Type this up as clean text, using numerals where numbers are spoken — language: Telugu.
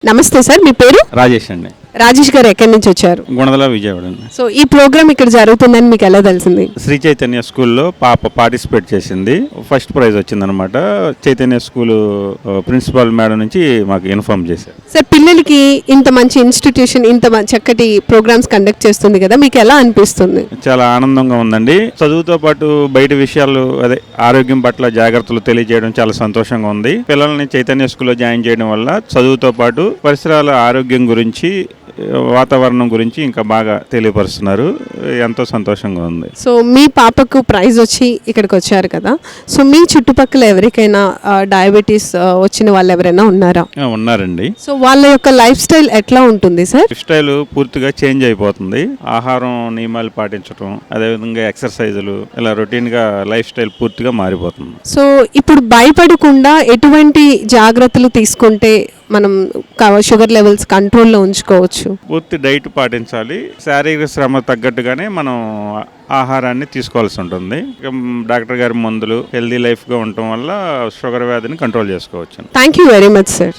నమస్తే సార్, మీ పేరు? రాజేష్ అండి. రాజేష్ గారు ఎక్కడి నుంచి వచ్చారు? గుణదల విజయవాడ అండి. సో ఈ ప్రోగ్రామ్ ఇక్కడ జరుగుతుందని మీకు ఎలా తెలిసింది? శ్రీ చైతన్య స్కూల్లో పాప పార్టిసిపేట్ చేసింది, ఫస్ట్ ప్రైజ్ వచ్చిందనమాట. చైతన్య స్కూల్ ప్రిన్సిపాల్ మేడం నుంచి మాకు ఇన్ఫార్మ్ చేశారు. సార్, పిల్లలకి ఇంత మంచి ఇన్స్టిట్యూషన్ ఇంత చక్కటి ప్రోగ్రామ్స్ కండక్ట్ చేస్తుంది కదా, మీకు ఎలా అనిపిస్తుంది? చాలా ఆనందంగా ఉందండి. చదువుతో పాటు బయట విషయాలు, అదే ఆరోగ్యం పట్ల జాగ్రత్తలు తెలియజేయడం చాలా సంతోషంగా ఉంది. పిల్లల్ని చైతన్య స్కూల్లో జాయిన్ చేయడం వల్ల చదువుతో పాటు పరిసరాల ఆరోగ్యం గురించి, వాతావరణం గురించి ఇంకా బాగా తెలియపరుస్తున్నారు. ఎంతో సంతోషంగా ఉంది. సో మీ పాపకు ప్రైజ్ వచ్చి ఇక్కడికి వచ్చారు కదా, సో మీ చుట్టుపక్కల ఎవరికైనా డయాబెటీస్ వచ్చిన వాళ్ళు ఎవరైనా ఉన్నారా? ఉన్నారండి. సో వాళ్ళ యొక్క లైఫ్ స్టైల్ ఎట్లా ఉంటుంది సార్? లైఫ్ స్టైల్ పూర్తిగా చేంజ్ అయిపోతుంది. ఆహారం నియమాలు పాటించడం, అదేవిధంగా ఎక్సర్సైజులు, ఇలా రొటీన్ గా లైఫ్ స్టైల్ పూర్తిగా మారిపోతుంది. సో ఇప్పుడు భయపడకుండా ఎటువంటి జాగ్రత్తలు తీసుకుంటే మనం షుగర్ లెవెల్స్ కంట్రోల్లో ఉంచుకోవచ్చు? పూర్తి డైట్ పాటించాలి. శారీరక శ్రమ తగ్గట్టుగానే మనం ఆహారాన్ని తీసుకోవాల్సి ఉంటుంది. డాక్టర్ గారి మందులు, హెల్దీ లైఫ్గా ఉండటం వల్ల షుగర్ వ్యాధిని కంట్రోల్ చేసుకోవచ్చు. Thank you very much sir.